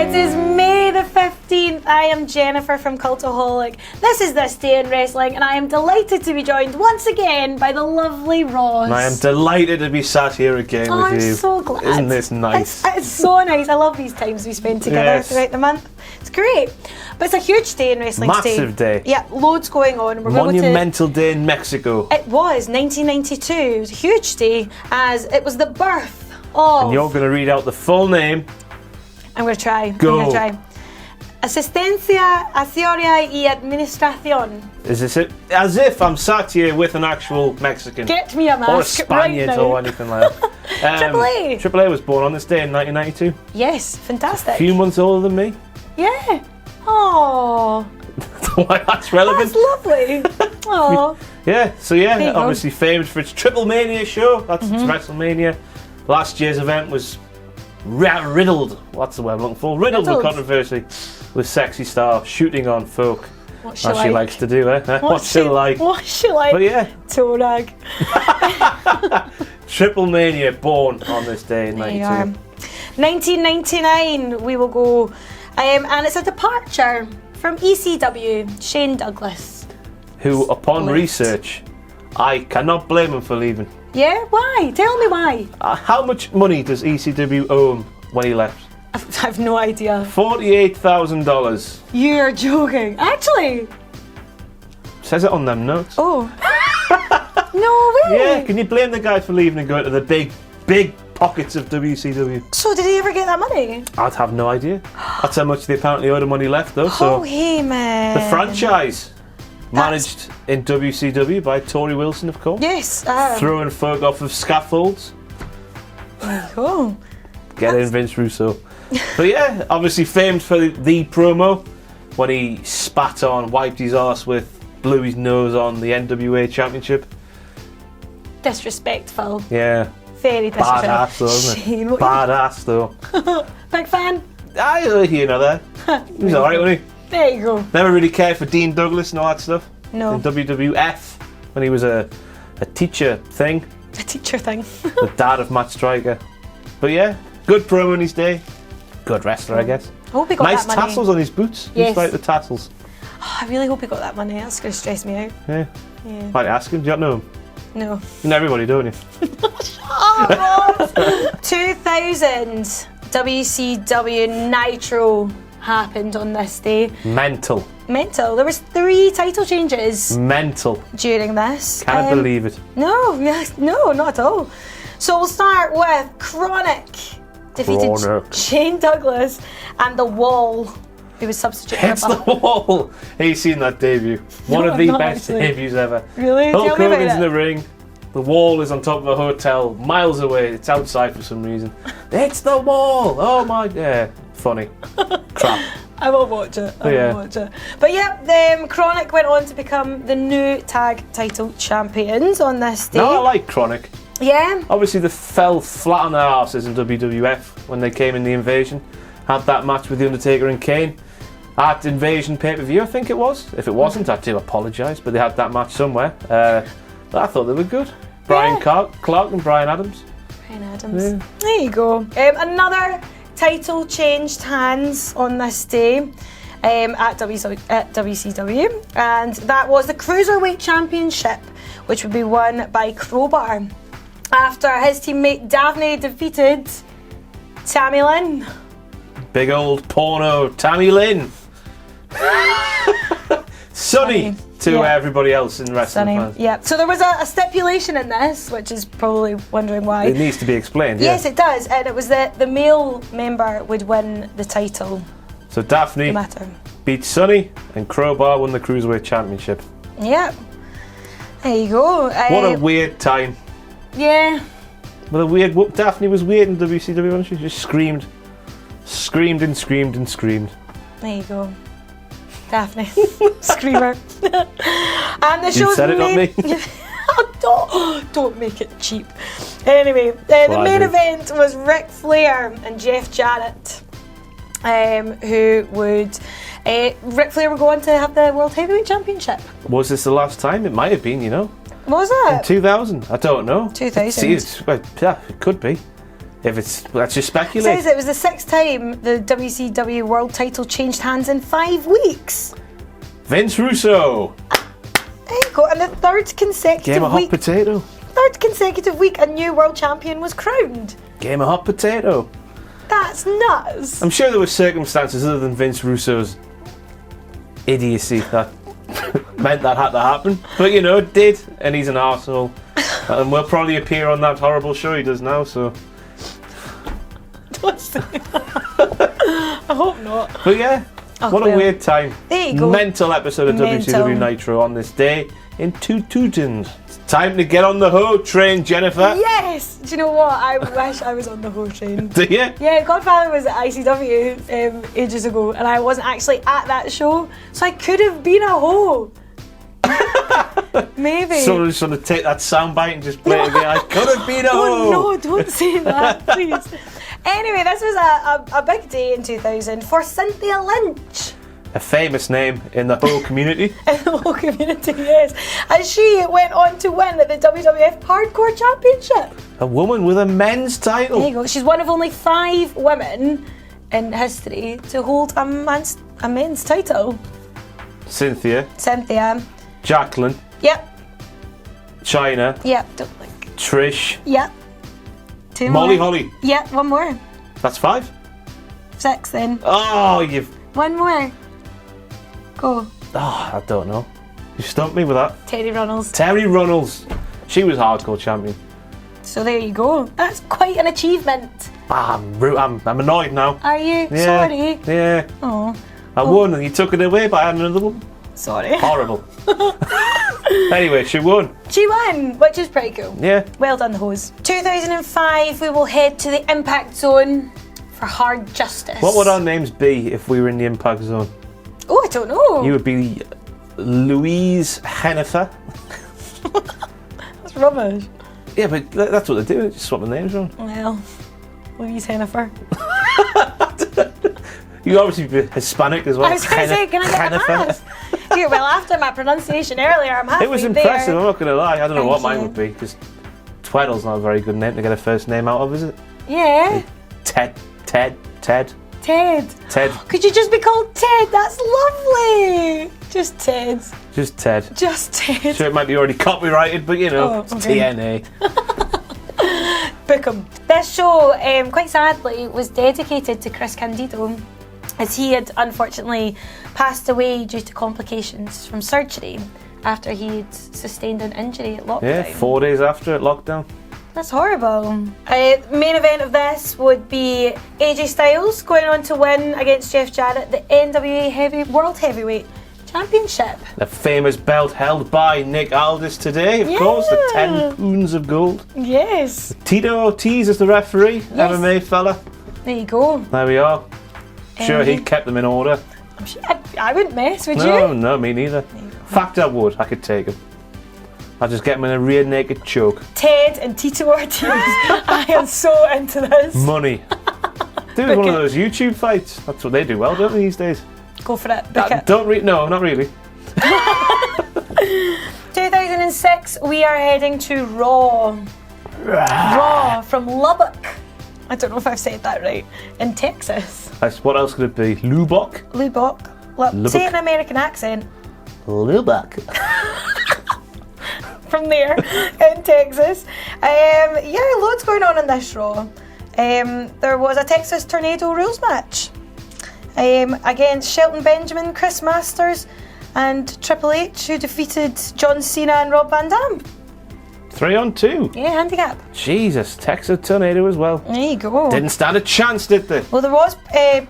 It is May the 15th. I am Jennifer from Cultaholic. This is This Day in Wrestling, and I am delighted to be joined once again by the lovely Ross. And I am delighted to be sat here again with you. I'm so glad. Isn't this nice? It's so nice. I love these times we spend together throughout the month. It's great. But it's a huge day in wrestling today. Massive day. Yeah, loads going on. Monumental day in Mexico. It was 1992. It was a huge day as it was the birth of... And you're going to read out the full name. I'm going to try. Go. I'm going to try. Asistencia, Asesoría y Administración. Is this it? As if I'm sat here with an actual Mexican. Get me a mask or a Spaniard right now. or anything like that. Triple A. Triple A was born on this day in 1992. Yes, fantastic. A few months older than me. Yeah. Oh. Why that's relevant. That's lovely. Oh. Yeah, so yeah, obviously famed for its Triple Mania show. That's its WrestleMania. Last year's event was riddled. What's the word I'm looking for? Riddled with controversy. With sexy star shooting on folk. What as she likes to do, eh? What's she like? What's she like? But yeah. Toe rag. Triple Mania born on this day in 92. 1999 we will go, and it's a departure from ECW, Shane Douglas. Who, upon research, I cannot blame him for leaving. Yeah? Why? Tell me why. How much money does ECW owe him when he left? I have no idea. $48,000. You're joking. Actually. Says it on them notes. Oh. No way. Yeah, can you blame the guy for leaving and going to the big pockets of WCW? So did he ever get that money? I'd have no idea. That's how much they apparently owed him when he left though. Oh, hey man. The franchise. Managed in WCW by Tori Wilson, of course. Yes. Throwing folk off of scaffolds. Cool. Get in, Vince Russo. But yeah, obviously famed for the promo when he spat on, wiped his arse with, blew his nose on the NWA Championship. Disrespectful. Yeah. Very disrespectful. Badass though, isn't it? Badass though. Big fan? You know that. He was alright, wasn't he? There you go. Never really cared for Dean Douglas and all that stuff. No. In WWF, when he was a teacher thing. A teacher thing. The dad of Matt Striker. But yeah, good promo in his day. Good wrestler, I guess. I hope he got nice that money. tassels on his boots. Yes. Just like the tassels. Oh, I really hope he got that money. That's going to stress me out. Yeah. Yeah. Might ask him. Do you not know him? No. You know everybody, don't you? Shut up, Ross. 2000 WCW Nitro happened on this day. Mental. There was 3 title changes. Mental. During this. Can't believe it. No, not at all. So we'll start with Chronic defeated Shane Douglas and The Wall, who was substituted It's The Wall. He's seen that debut. One of the best debuts ever. Really? Hulk Tell me about Hogan's in it. the ring. The Wall is on top of a hotel, miles away. It's outside for some reason. It's The Wall. Oh my, yeah, funny. Crap. I will watch it. I will watch it. But yeah, Chronic went on to become the new tag title champions on this day. No, I like Chronic. Yeah. Obviously, they fell flat on their arses in WWF when they came in the Invasion. Had that match with The Undertaker and Kane at Invasion pay-per-view, I think it was. If it wasn't, I do apologise, but they had that match somewhere. I thought they were good. Brian Clark and Brian Adams. Brian Adams. Yeah. There you go. Another title changed hands on this day at WCW, and that was the Cruiserweight Championship, which would be won by Crowbar after his teammate Daphne defeated Tammy Lynn. Big old porno Tammy Lynn. Sunny to everybody else in wrestling fans. Yeah. So there was a stipulation in this, which is probably wondering why. It needs to be explained. Yes, it does, and it was that the male member would win the title. So Daphne beat Sunny, and Crowbar won the Cruiserweight Championship. Yeah. There you go. What a weird time. Yeah. But Daphne was weird in WCW, wasn't she? Just screamed and screamed and screamed. There you go. Daphne. Screamer. And the show's said it, not me. Don't make it cheap. Anyway, the main event was Ric Flair and Jeff Jarrett, who would... Ric Flair were going to have the World Heavyweight Championship. Was this the last time? It might have been, you know. Was it? In 2000? I don't know. 2000. Yeah, it could be. Let's just It speculate. says it was the 6th time the WCW World Title changed hands in 5 weeks. Vince Russo. There you go. And the third Game consecutive of week. hot potato. Third consecutive week, a new world champion was crowned. Game of hot potato. That's nuts. I'm sure there were circumstances other than Vince Russo's idiocy that meant that had to happen. But you know, it did, and he's an arsehole. And will probably appear on that horrible show he does now, so. Don't say that. I hope not. But yeah, what a weird time. There you go. Mental episode of Mental. WCW Nitro on this day in Two Tutins. It's time to get on the hoe train, Jennifer. Yes! Do you know what? I wish I was on the whole train. Do you? Yeah, Godfather was at ICW ages ago, and I wasn't actually at that show, so I could have been a hoe. Maybe. Someone sort of take that soundbite and just play it again. I could have been a hoe. Oh no, don't say that, please. Anyway, this was a big day in 2000 for Cynthia Lynch. A famous name in the whole community. In the whole community, yes. And she went on to win the WWF Hardcore Championship. A woman with a men's There title. you go. She's one of only 5 women in history to hold a men's title. Cynthia, Cynthia. Jacqueline, Yep. China, Yep. Don't like. Trish, Yep. 2 Molly more. Holly. Yep. 1 more. That's 5. 6 then. Oh, you've. 1 more. Go. Oh, I don't know. You stumped me with that. Terry Runnels. Terry Runnels. She was hardcore champion. So there you go. That's quite an achievement. I'm annoyed now. Are you? Yeah. Sorry. Yeah. Oh. I won and you took it away by adding another one. Sorry. Horrible. Anyway, she won. She won, which is pretty cool. Yeah. Well done, the hose. 2005, we will head to the Impact Zone for Hard Justice. What would our names be if we were in the Impact Zone? Oh, I don't know. You would be Louise Hennifer. That's rubbish. Yeah, but that's what they do. Just swap the names around. Well, Louise Hennifer. You obviously be Hispanic as well. I was going to say, can I get a Hennifer. pass? Yeah, well, after my pronunciation earlier, I'm happy It was impressive, there. I'm not going to lie. I don't know Thank what mine you. would be, because Tweddle's not a very good name to get a first name out of, is it? Yeah. Ted. Ted. Ted. Could you just be called Ted? That's lovely. Just Ted. Just Ted. Just Ted. Sure, it might be already copyrighted, but you know, Oh, it's okay. TNA. Book 'em. This show, quite sadly, was dedicated to Chris Candido, as he had unfortunately passed away due to complications from surgery after he'd sustained an injury at lockdown. Yeah, 4 days after at lockdown. That's horrible. Main event of this would be AJ Styles going on to win against Jeff Jarrett the NWA World Heavyweight Championship. The famous belt held by Nick Aldis today, of course, the 10 pounds of gold. Yes. Tito Ortiz is the referee, Yes. MMA fella. There you go. There we are. Sure, he kept them in order. I'm sure I wouldn't mess, would No, you? no, me neither. Fact I would, I could take him. I'd just get him in a rear naked choke. Ted and Tito Ortiz. I am so into this. Money. Do one of those YouTube fights. That's what they do well, don't they, these days? Go for it. Book it. No, not really. 2006, we are heading to Raw. Raw from Lubbock. I don't know if I've said that right. In Texas. What else could it be? Lubbock? Lubbock. Lubbock. Say it in an American accent. Lubbock. From there in Texas. Loads going on in this Raw. There was a Texas Tornado Rules match against Shelton Benjamin, Chris Masters, and Triple H, who defeated John Cena and Rob Van Dam. 3-on-2. Yeah, handicap. Jesus, Texas Tornado as well. There you go. Didn't stand a chance, did they? Well, there was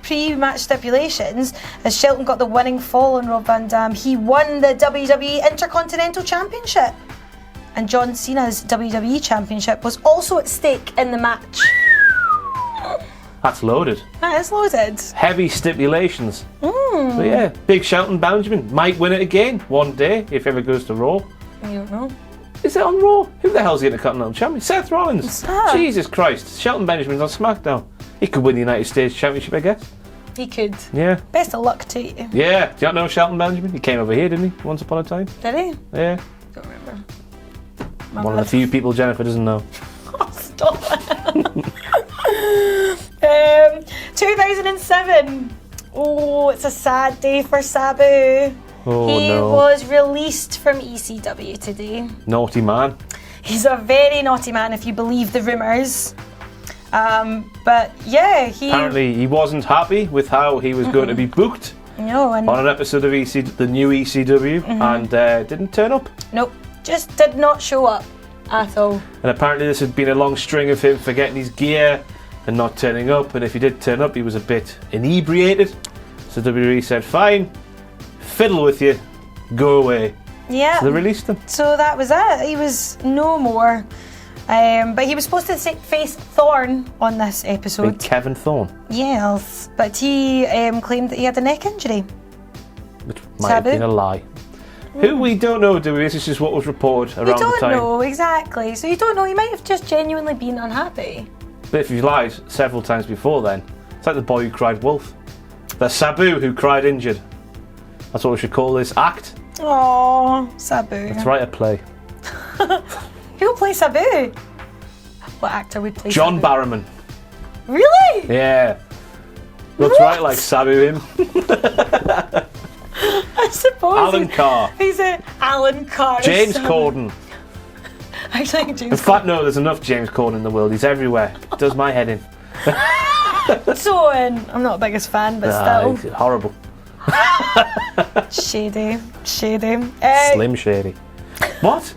pre-match stipulations as Shelton got the winning fall on Rob Van Dam. He won the WWE Intercontinental Championship. And John Cena's WWE Championship was also at stake in the match. That's loaded. That is loaded. Heavy stipulations. Mm. So yeah, Big Shelton Benjamin might win it again one day if ever goes to Raw. I don't know. Is it on Raw? Who the hell's the Intercontinental Champion? Seth Rollins. What's that? Jesus Christ. Shelton Benjamin's on SmackDown. He could win the United States Championship, I guess. He could. Yeah. Best of luck to you. Yeah. Do you not know Shelton Benjamin? He came over here, didn't he? Once upon a time. Did he? Yeah. Don't remember. One of the few people Jennifer doesn't know. Oh, stop it. 2007. Oh, it's a sad day for Sabu. Oh, he no. was released from ECW today. Naughty man. He's a very naughty man, if you believe the rumours. But yeah, apparently he wasn't happy with how he was going to be booked and on an episode of the new ECW, and didn't turn up. Nope, just did not show up at all. And apparently this had been a long string of him forgetting his gear and not turning up, and if he did turn up he was a bit inebriated. So WWE said, fine, fiddle with you, go away. Yeah. So they released him. So that was it. He was no more. But he was supposed to face Thorne on this episode. Big Kevin Thorne. Yes, but he claimed that he had a neck injury. Which might have been a lie. Who we don't know, do we? This is just what was reported around the time. We don't know, exactly. So you don't know, he might have just genuinely been unhappy. But if you've lied several times before then, it's like the boy who cried wolf. The Sabu who cried injured. That's what we should call this act. Oh, Sabu. Let's write a play. Who'll play Sabu? What actor would play John Sabu? Barrowman. Really? Yeah. Looks right like Sabu him. I suppose. Alan Carr. He's a Alan Carr. James Corden. I think James In fact, no, there's enough James Corden in the world. He's everywhere. Does my head in. So, I'm not the biggest fan, but still. He's horrible. Shady. Slim Shady. What?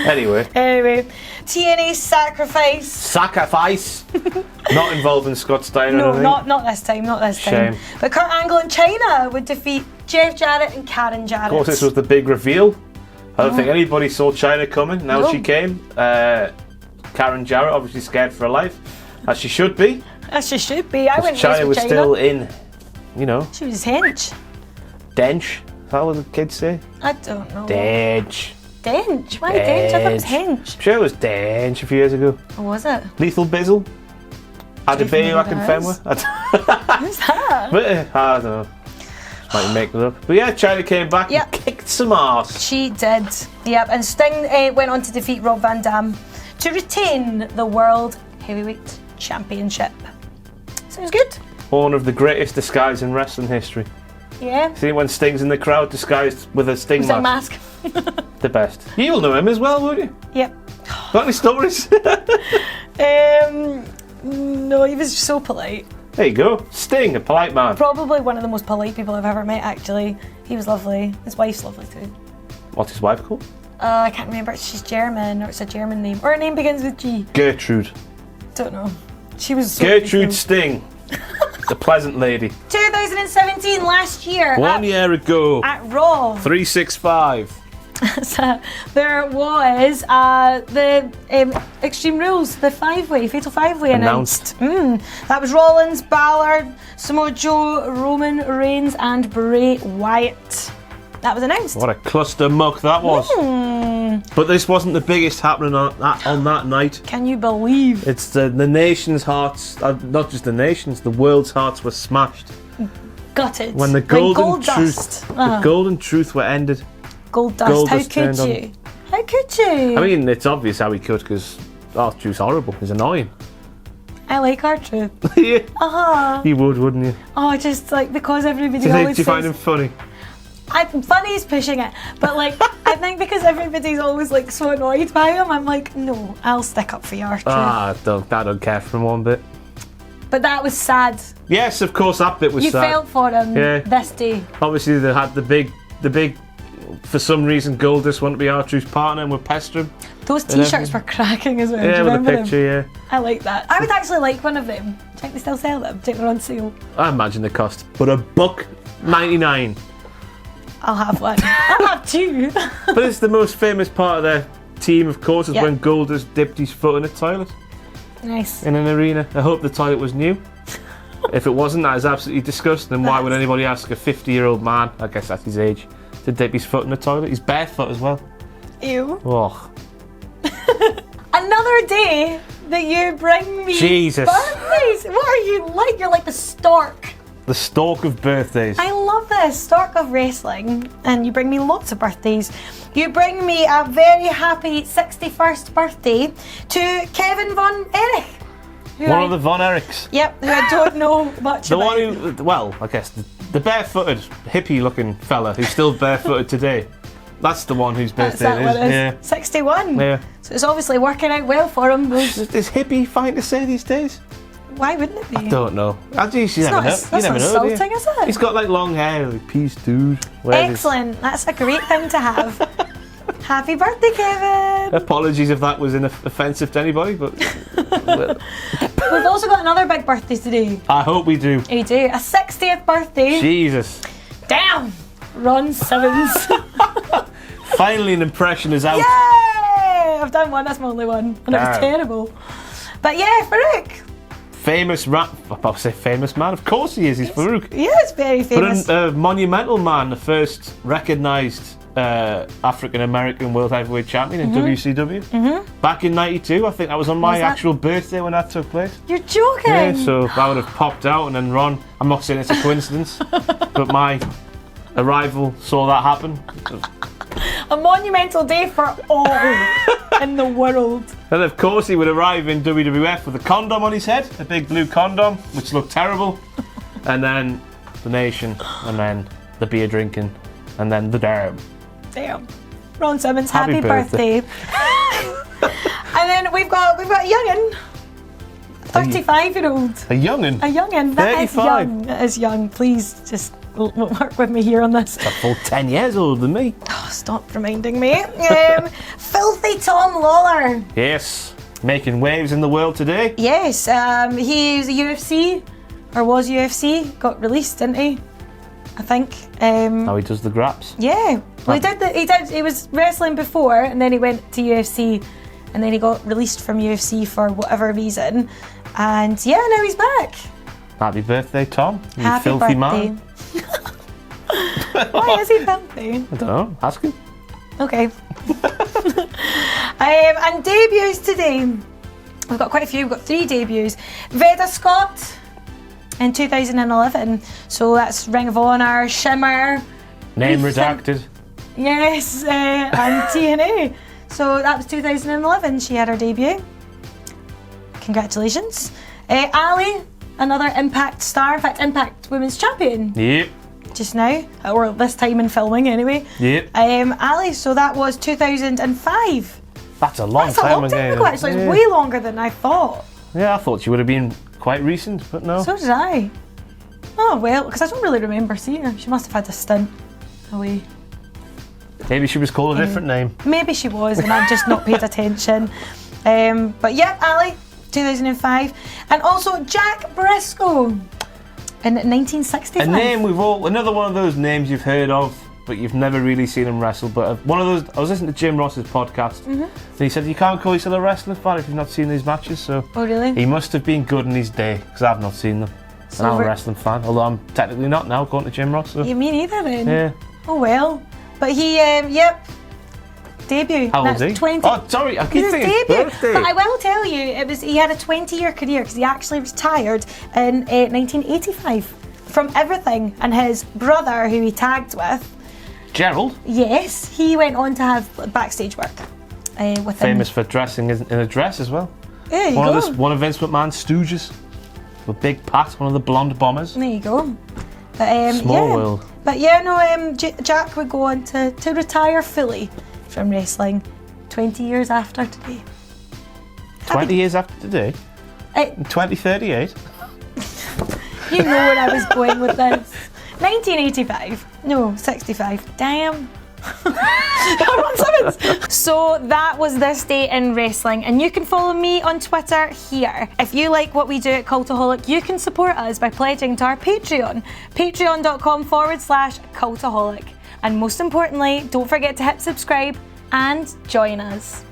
Anyway, TNA Sacrifice. Sacrifice. Not involving Scott Steiner. No, I think. not this time. Shame. But Kurt Angle and Chyna would defeat Jeff Jarrett and Karen Jarrett. Of course, this was the big reveal. I don't think anybody saw Chyna coming. Now No. she came. Karen Jarrett, obviously scared for her life, as she should be. As she should be. I wouldn't Chyna was Chyna. still in, She was hench. dench. Is that what the kids say? I don't know. Dench. Dench? Why dench? I thought it was hench. I'm sure it was dench a few years ago. Or was it? Lethal Bizzle. Had a Do you baby know back in who Fenway. Who's that? But I don't know. Might make it up. But yeah, Chyna came back Yep. and kicked some arse. She did. Yep. And Sting went on to defeat Rob Van Dam to retain the World Heavyweight Championship. Sounds good. One of the greatest disguises in wrestling history. Yeah. See when Sting's in the crowd disguised with a Sting Was that mask. mask? The best. You'll know him as well, won't you? Yep. Got any stories? No, he was so polite. There you go. Sting, a polite man. Probably one of the most polite people I've ever met, actually. He was lovely. His wife's lovely too. What's his wife called? I can't remember. She's German, or it's a German name. Or her name begins with G. Gertrude. Don't know. She was so Gertrude beautiful. Sting. The pleasant lady. 2017, last year. 1 year ago. At Raw. 365. So there was the Extreme Rules, the Fatal Five-Way announced. That was Rollins, Ballard, Samoa Joe, Roman Reigns and Bray Wyatt. That was announced. What a cluster muck that was. But this wasn't the biggest happening on that night. Can you believe? It's the nation's hearts, not just the nation's, the world's hearts were smashed. Gutted. When the Like golden gold truth, dust. the golden truth were ended. Gold dust. Gold How dust could turned on. you? How could you? I mean, it's obvious how he could, because R-Truth's horrible. He's annoying. I like R-Truth. Yeah. You would, wouldn't you? Oh, just like because everybody Do always you find says- him funny? funny is pushing it, but like I think because everybody's always like so annoyed by him, I'm like, no, I'll stick up for you, R-Truth. I don't care for him one bit. But that was sad. Yes, of course, that bit was You sad. felt for him this day. Obviously, they had the big. For some reason, Goldust wanted to be R-Truth's partner and would pester him. Those t-shirts were cracking as well. Do Yeah, you with a remember picture, them? I like that. I would actually like one of them. Do you think they still sell them? Do you think they're on sale? yeah. I imagine the cost. But $1.99. I'll have one. I'll have two. But it's the most famous part of their team, of course, is Yeah. when Goldust dipped his foot in a toilet Nice. in an arena. I hope the toilet was new. If it wasn't, that is absolutely disgusting. And why would anybody ask a 50-year-old man, I guess that's his age, to dip his foot in a toilet? He's barefoot as well. Ew. Oh, Another day that you bring me Jesus. birthdays. What are you like? You're like the stork. the stalk of birthdays. I love this, stork of wrestling. And you bring me lots of birthdays. You bring me a very happy 61st birthday to Kevin Von Erich. One of the Von Erichs. Yep, who I don't know much The about. one who, well, I guess the barefooted, hippie-looking fella who's still barefooted today. That's the one whose That's birthday that it is. one is. Yeah. 61. Yeah. So it's obviously working out well for him. Is hippie fine to say these days? Why wouldn't it be? I don't know. You never know. That's You not never know, do you? insulting, is it? He's got like long hair, like peace, dude. Where's his- Excellent. That's a great thing to have. Happy birthday, Kevin. Apologies if that was offensive to anybody, but well, We've also got another big birthday today. I hope we do. We do. A 60th birthday. Jesus. Damn. Ron Simmons. Finally an impression is out. Yay! I've done one. That's my only one. And it was Damn. terrible. But yeah, Farouk. Famous rap. I'm about to say famous man. Of course he is. He's Farouk. He is very famous. But a monumental man, the first recognised African American World Heavyweight Champion in WCW. Back in '92, I think that was on my actual birthday when that took place. You're joking. Yeah, so that would have popped out, and then Ron. I'm not saying it's a coincidence, but my arrival saw that happen. A monumental day for all in the world. And of course, he would arrive in WWF with a condom on his head, a big blue condom, which looked terrible, and then the nation, and then the beer drinking, and then the dam. Damn. Ron Simmons, Happy happy birthday. And then we've got a young'un. 35-year-old. A young'un. A young'un. That is 35. young. That is young. Please just work with me here on this. A full 10 years older than me. Oh, stop reminding me. Filthy Tom Lawlor. Yes, making waves in the world today. Yes, he's a UFC, or was UFC. Got released, didn't he? I think. How he does the graps. Yeah. Well, he was wrestling before, and then he went to UFC, and then he got released from UFC for whatever reason. And yeah, now he's back. Happy birthday, Tom. You Happy filthy birthday. man. Why is he filthy? I don't know. Ask him. Okay. And debuts today. We've got quite a few. We've got 3 debuts. Veda Scott in 2011. So that's Ring of Honor, Shimmer. Name Ruth redacted. Yes, and TNA. So that was 2011. She had her debut. Congratulations. Ali, another Impact star. In fact, Impact Women's Champion. Yep. Just now, or this time in filming anyway. Yep. Ali, so that was 2005. That's a long That's a time long time ago. ago, actually. Yeah. It's way longer than I thought. Yeah, I thought she would have been quite recent, but no. So did I. Oh, well, because I don't really remember seeing her. She must have had a stint away. Maybe she was called a different name. Maybe she was, and I've just not paid attention. But yeah, Ali, 2005. And also Jack Briscoe in 1965. A name another one of those names you've heard of, but you've never really seen him wrestle. But one of those, I was listening to Jim Ross's podcast, and he said you can't call yourself a wrestling fan if you've not seen these matches. So Oh, really? he must have been good in his day, because I've not seen them. So and I'm a we're- wrestling fan, although I'm technically not now, according to Jim Ross. So. You mean either then? Yeah. Oh, well. But he, yep, debut. How old That's is he? 20. Oh, sorry, I keep His thinking his debut. birthday. But I will tell you, he had a 20-year career because he actually retired in 1985 from everything. And his brother, who he tagged with, Gerald, yes, he went on to have backstage work with him. famous for dressing in a dress as well. There you go. One of Vince McMahon's stooges. With Big Pat, one of the blonde bombers. There you go. But, Small yeah. world. But yeah, no, Jack would go on to retire fully from wrestling 20 years after today. 20 years after today? Eh, In 2038? You know where I was going with this. 1985. No, 65. Damn. Ron Simmons. So that was this day in wrestling, and you can follow me on Twitter here. If you like what we do at Cultaholic, you can support us by pledging to our Patreon, patreon.com/Cultaholic. And most importantly, don't forget to hit subscribe and join us.